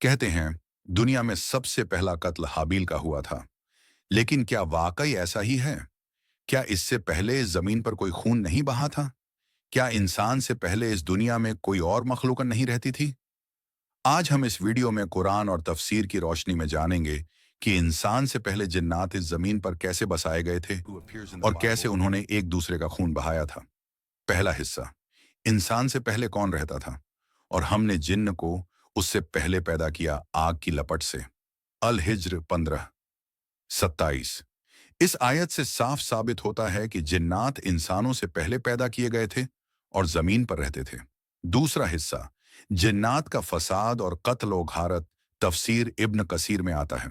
कहते हैं दुनिया में सबसे पहला कत्ल हाबील का हुआ था। लेकिन क्या वाकई ऐसा ही है? क्या इससे पहले इस जमीन पर कोई खून नहीं बहा था? क्या इंसान से पहले इस दुनिया में कोई और मखलूक नहीं रहती थी? आज हम इस वीडियो में कुरान और तफसीर की रोशनी में जानेंगे कि इंसान से पहले जिन्नात इस जमीन पर कैसे बसाए गए थे और कैसे उन्होंने एक दूसरे का खून बहाया था। पहला हिस्सा, इंसान से पहले कौन रहता था और हमने जिन्न को उससे पहले पैदा किया आग की लपट से। अल हिज्र 15:27। इस आयत से साफ साबित होता है कि जिन्नात इंसानों से पहले पैदा किए गए थे और जमीन पर रहते थे। दूसरा हिस्सा, जिन्नात का फसाद और कत्ल व घारत, तफसीर इब्न कसीर में आता है।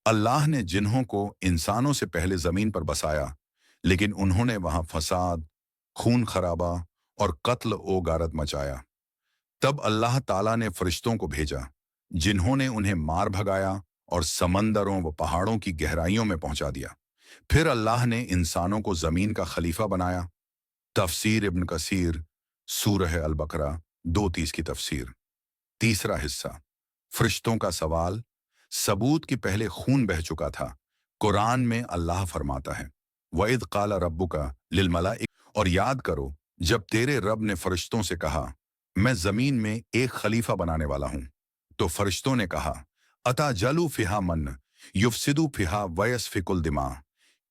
अल्लाह ने जिन्हों को इंसानों से पहले जमीन पर बसाया, लेकिन उन्होंने वहां फसाद, खून खराबा और कत्ल ओ गारत मचाया। तब अल्लाह ताला ने फरिश्तों को भेजा, जिन्होंने उन्हें मार भगाया और समंदरों व पहाड़ों की गहराइयों में पहुंचा दिया। फिर अल्लाह ने इंसानों को जमीन का खलीफा बनाया। तफसीर इब्न कसीर, सूरह अल बकरा 2:30 की तफसीर। तीसरा हिस्सा, फरिश्तों का सवाल, सबूत कि पहले खून बह चुका था। कुरान में अल्लाह फरमाता है, वइद काला रब्बुका लिल मलाइक, और याद करो जब तेरे रब ने फरिश्तों से कहा, मैं जमीन में एक खलीफा बनाने वाला हूं। तो फरिश्तों ने कहा, अता जलू फिहा मन युफसिदु फिहा वयसफिकुल दिमा,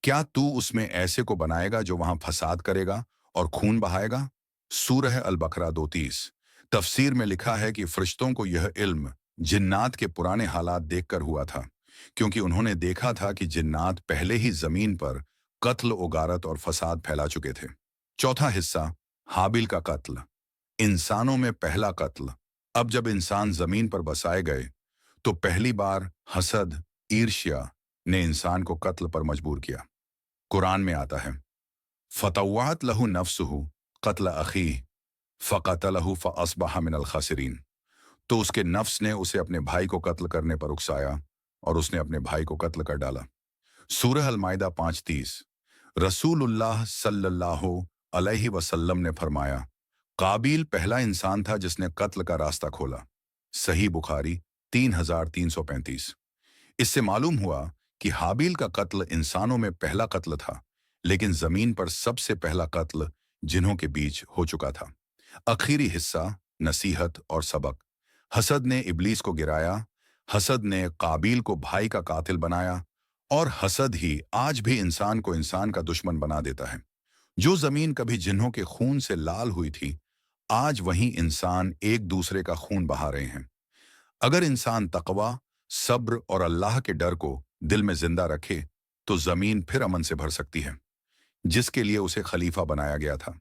क्या तू उसमें ऐसे को बनाएगा जो वहां फसाद करेगा और खून बहाएगा। सूरह अल बकरा 2:30। तफसीर में लिखा है कि फरिश्तों को यह इल्म जिन्नात के पुराने हालात देखकर हुआ था, क्योंकि उन्होंने देखा था कि जिन्नात पहले ही जमीन पर कत्ल उगारत और फसाद फैला चुके थे। चौथा हिस्सा, हाबिल का कत्ल, इंसानों में पहला कत्ल। अब जब इंसान जमीन पर बसाए गए तो पहली बार हसद, ईर्ष्या ने इंसान को कत्ल पर मजबूर किया। कुरान में आता है, फतवात लहू नफ्सुहु कत्ल अखी फ़क़तलहु फ़अस्बह मिनल खासिरीन। तो उसके नफ्स ने उसे अपने भाई को कत्ल करने पर उकसाया और उसने अपने भाई को कत्ल कर डाला। सूरह अल माइदा 5:30। रसूलुल्लाह सल्लल्लाहु अलैहि वसल्लम ने फरमाया, काबिल पहला इंसान था जिसने कत्ल का रास्ता खोला। सही बुखारी 3335। इससे मालूम हुआ कि हाबिल का कत्ल इंसानों में पहला कत्ल था, लेकिन जमीन पर सबसे पहला कत्ल जिन्हों के बीच हो चुका था। आखिरी हिस्सा, नसीहत और सबक। हसद ने इब्लीस को गिराया, हसद ने काबिल को भाई का कातिल बनाया, और हसद ही आज भी इंसान को इंसान का दुश्मन बना देता है। जो जमीन कभी जिन्हों के खून से लाल हुई थी, आज वहीं इंसान एक दूसरे का खून बहा रहे हैं। अगर इंसान तकवा, सब्र और अल्लाह के डर को दिल में जिंदा रखे तो जमीन फिर अमन से भर सकती है, जिसके लिए उसे खलीफा बनाया गया था।